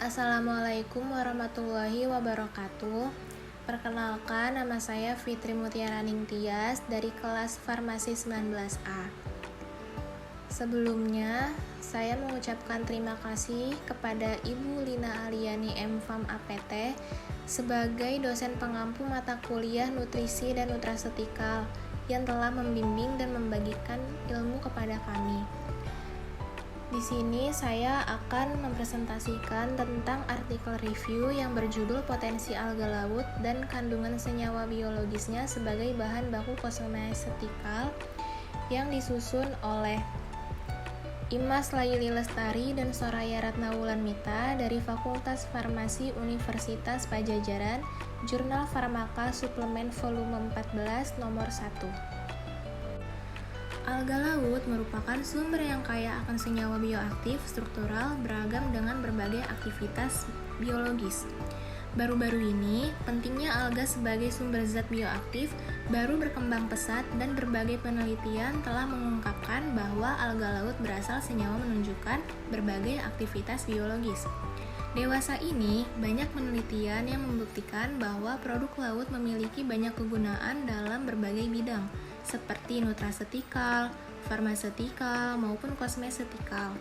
Assalamualaikum warahmatullahi wabarakatuh. Perkenalkan, nama saya Fitri Mutiara Ningtyas dari kelas Farmasi 19A. Sebelumnya, saya mengucapkan terima kasih kepada Ibu Lina Aliani M.Fam APT sebagai dosen pengampu mata kuliah Nutrisi dan Nutrasetikal yang telah membimbing dan membagikan ilmu kepada kami. Di sini saya akan mempresentasikan tentang artikel review yang berjudul Potensi Alga Laut dan Kandungan Senyawa Biologisnya sebagai Bahan Baku Kosmesetikal yang disusun oleh Imas Laili Lestari dan Soraya Ratnawulanmita dari Fakultas Farmasi Universitas Padjadjaran, Jurnal Farmaka Suplemen Volume 14 Nomor 1. Alga laut merupakan sumber yang kaya akan senyawa bioaktif struktural beragam dengan berbagai aktivitas biologis. Baru-baru ini, pentingnya alga sebagai sumber zat bioaktif baru berkembang pesat dan berbagai penelitian telah mengungkapkan bahwa alga laut berasal senyawa menunjukkan berbagai aktivitas biologis. Dewasa ini, banyak penelitian yang membuktikan bahwa produk laut memiliki banyak kegunaan dalam berbagai bidang, seperti nutrasetikal, farmasetikal, maupun kosmesetikal.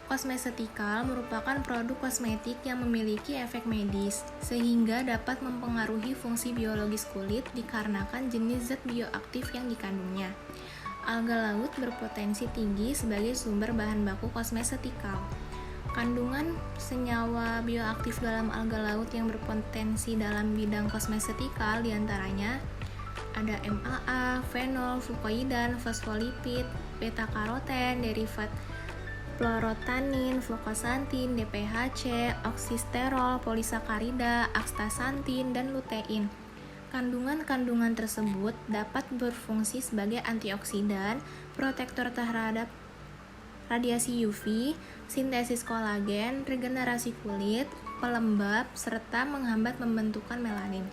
Kosmesetikal merupakan produk kosmetik yang memiliki efek medis, sehingga dapat mempengaruhi fungsi biologis kulit dikarenakan jenis zat bioaktif yang dikandungnya. Alga laut berpotensi tinggi sebagai sumber bahan baku kosmesetikal. Kandungan senyawa bioaktif dalam alga laut yang berpotensi dalam bidang kosmesetikal diantaranya ada MAA, fenol, fukoidan, fosfolipid, beta-karoten, derivat fluorotanin, fluoxantin, DPHC, oksisterol, polisakarida, akstasantin, dan lutein. Kandungan-kandungan tersebut dapat berfungsi sebagai antioksidan, protektor terhadap radiasi UV, sintesis kolagen, regenerasi kulit, pelembab, serta menghambat pembentukan melanin.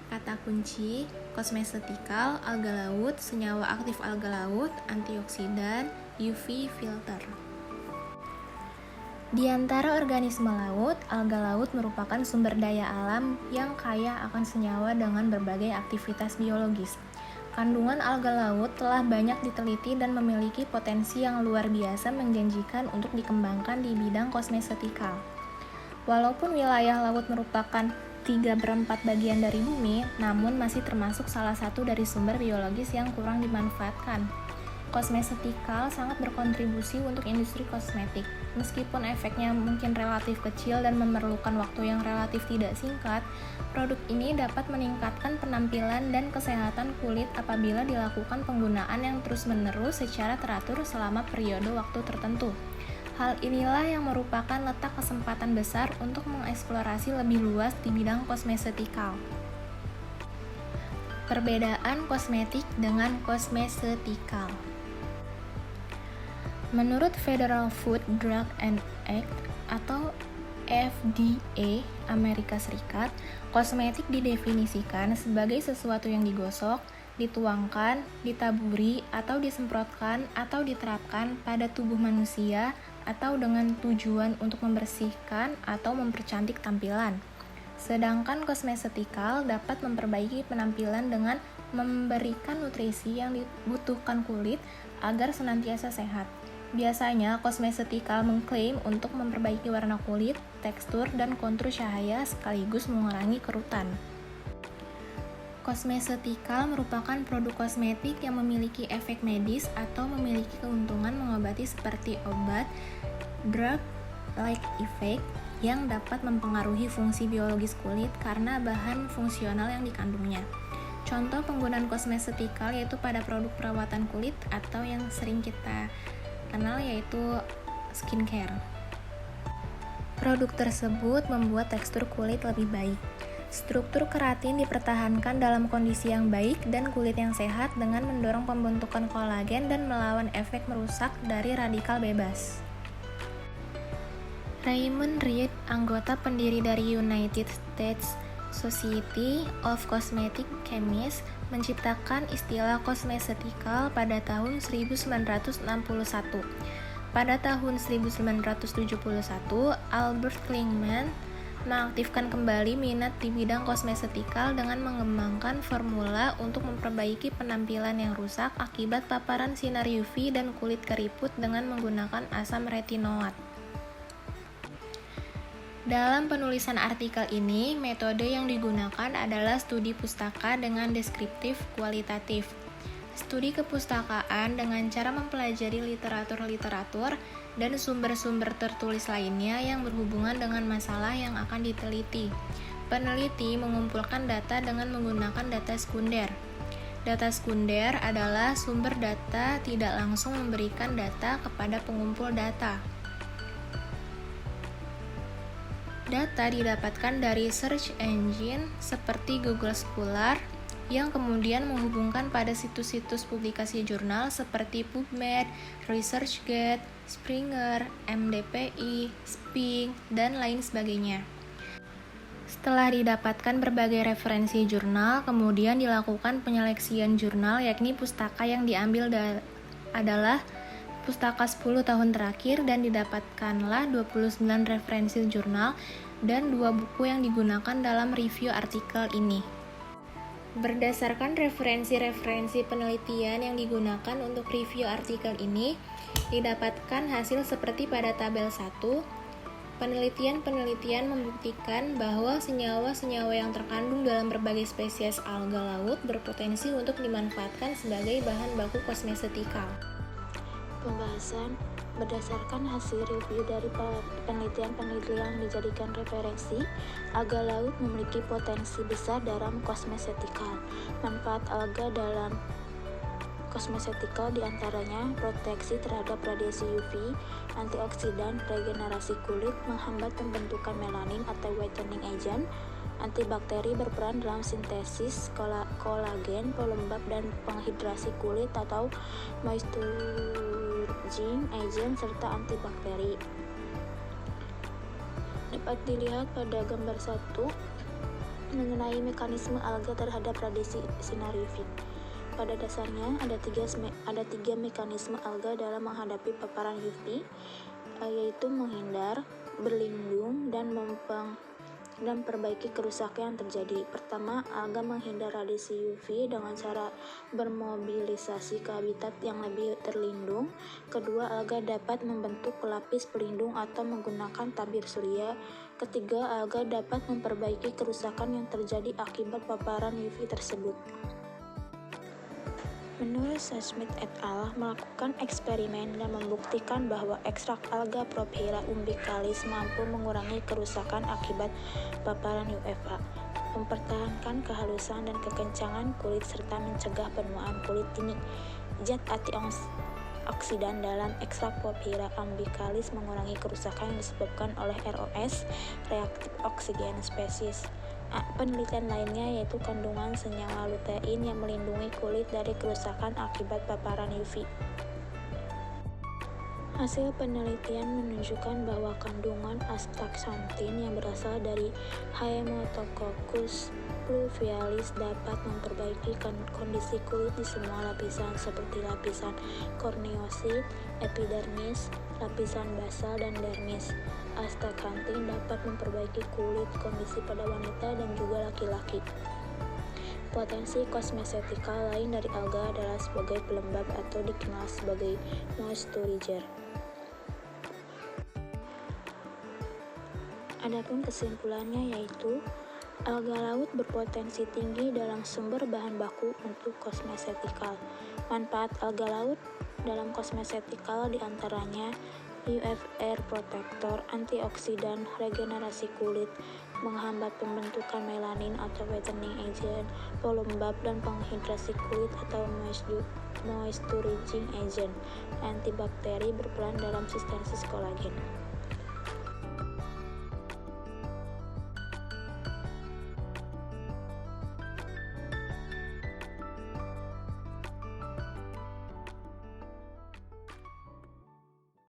Kata kunci, kosmesetikal, alga laut, senyawa aktif alga laut, antioksidan, UV filter. Di antara organisme laut, alga laut merupakan sumber daya alam yang kaya akan senyawa dengan berbagai aktivitas biologis. Kandungan alga laut telah banyak diteliti dan memiliki potensi yang luar biasa menjanjikan untuk dikembangkan di bidang kosmesetikal. Walaupun wilayah laut merupakan 3/4 bagian dari bumi, namun masih termasuk salah satu dari sumber biologis yang kurang dimanfaatkan. Kosmesetikal sangat berkontribusi untuk industri kosmetik. Meskipun efeknya mungkin relatif kecil dan memerlukan waktu yang relatif tidak singkat, produk ini dapat meningkatkan penampilan dan kesehatan kulit apabila dilakukan penggunaan yang terus-menerus secara teratur selama periode waktu tertentu. Hal inilah yang merupakan letak kesempatan besar untuk mengeksplorasi lebih luas di bidang kosmesetikal. Perbedaan kosmetik dengan kosmesetikal. Menurut Federal Food, Drug and Act atau FDA Amerika Serikat, kosmetik didefinisikan sebagai sesuatu yang digosok, dituangkan, ditaburi, atau disemprotkan atau diterapkan pada tubuh manusia atau dengan tujuan untuk membersihkan atau mempercantik tampilan. Sedangkan kosmesetikal dapat memperbaiki penampilan dengan memberikan nutrisi yang dibutuhkan kulit agar senantiasa sehat. Biasanya, kosmesetikal mengklaim untuk memperbaiki warna kulit, tekstur, dan kontur cahaya sekaligus mengurangi kerutan. Kosmesetikal merupakan produk kosmetik yang memiliki efek medis atau memiliki keuntungan mengobati seperti obat, drug-like effect, yang dapat mempengaruhi fungsi biologis kulit karena bahan fungsional yang dikandungnya. Contoh penggunaan kosmesetikal yaitu pada produk perawatan kulit atau yang sering kita kenal yaitu skincare. Produk tersebut membuat tekstur kulit lebih baik. Struktur keratin dipertahankan dalam kondisi yang baik dan kulit yang sehat dengan mendorong pembentukan kolagen dan melawan efek merusak dari radikal bebas. Raymond Reed, anggota pendiri dari United States Society of Cosmetic Chemists, menciptakan istilah kosmesetikal pada tahun 1961. Pada tahun 1971, Albert Klingman mengaktifkan kembali minat di bidang kosmetikal dengan mengembangkan formula untuk memperbaiki penampilan yang rusak akibat paparan sinar UV dan kulit keriput dengan menggunakan asam retinoat. Dalam penulisan artikel ini, metode yang digunakan adalah studi pustaka dengan deskriptif kualitatif. Studi kepustakaan dengan cara mempelajari literatur-literatur dan sumber-sumber tertulis lainnya yang berhubungan dengan masalah yang akan diteliti. Peneliti mengumpulkan data dengan menggunakan data sekunder. Data sekunder adalah sumber data tidak langsung memberikan data kepada pengumpul data. Data didapatkan dari search engine seperti Google Scholar, yang kemudian menghubungkan pada situs-situs publikasi jurnal seperti PubMed, ResearchGate, Springer, MDPI, Spink, dan lain sebagainya. Setelah didapatkan berbagai referensi jurnal, kemudian dilakukan penyeleksian jurnal, yakni pustaka yang diambil adalah pustaka 10 tahun terakhir, dan didapatkanlah 29 referensi jurnal dan 2 buku yang digunakan dalam review artikel ini. Berdasarkan referensi-referensi penelitian yang digunakan untuk review artikel ini, didapatkan hasil seperti pada tabel 1. Penelitian membuktikan bahwa senyawa-senyawa yang terkandung dalam berbagai spesies alga laut berpotensi untuk dimanfaatkan sebagai bahan baku kosmetikal. Pembahasan berdasarkan hasil review dari penelitian yang dijadikan referensi, alga laut memiliki potensi besar dalam kosmetikal. Manfaat alga dalam kosmetikal diantaranya proteksi terhadap radiasi UV, antioksidan, regenerasi kulit, menghambat pembentukan melanin atau whitening agent, antibakteri, berperan dalam sintesis kolagen, pelembab dan penghidrasi kulit atau moisturizing agent, serta antibakteri. Dapat dilihat pada gambar 1 mengenai mekanisme alga terhadap radiasi sinar UV. Pada dasarnya ada tiga mekanisme alga dalam menghadapi paparan UV, yaitu menghindar, berlindung, dan perbaiki kerusakan yang terjadi. Pertama, alga menghindar radiasi UV dengan cara bermobilisasi ke habitat yang lebih terlindung. Kedua, alga dapat membentuk pelapis pelindung atau menggunakan tabir surya. Ketiga, alga dapat memperbaiki kerusakan yang terjadi akibat paparan UV tersebut. Menurut Smith et al. Melakukan eksperimen dan membuktikan bahwa ekstrak alga Prophyra umbilicalis mampu mengurangi kerusakan akibat paparan UVA, mempertahankan kehalusan dan kekencangan kulit, serta mencegah penuaan kulit dini. Zat antioksidan dalam ekstrak Prophyra umbilicalis mengurangi kerusakan yang disebabkan oleh ROS, reaktif oksigen spesies. Penelitian lainnya yaitu kandungan senyawa lutein yang melindungi kulit dari kerusakan akibat paparan UV. Hasil penelitian menunjukkan bahwa kandungan astaxanthin yang berasal dari Haematococcus pluvialis dapat memperbaiki kondisi kulit di semua lapisan seperti lapisan korneosit, epidermis, lapisan basal, dan dermis. Astaxanthin dapat memperbaiki kulit kondisi pada wanita dan juga laki-laki. Potensi kosmetikal lain dari alga adalah sebagai pelembab atau dikenal sebagai moisturizer. Adapun kesimpulannya yaitu alga laut berpotensi tinggi dalam sumber bahan baku untuk kosmetikal. Manfaat alga laut dalam kosmetikal diantaranya UV protector, antioksidan, regenerasi kulit, menghambat pembentukan melanin atau whitening agent, pelembab dan penghidrasi kulit atau moisturizing agent, antibakteri, berperan dalam sintesis kolagen.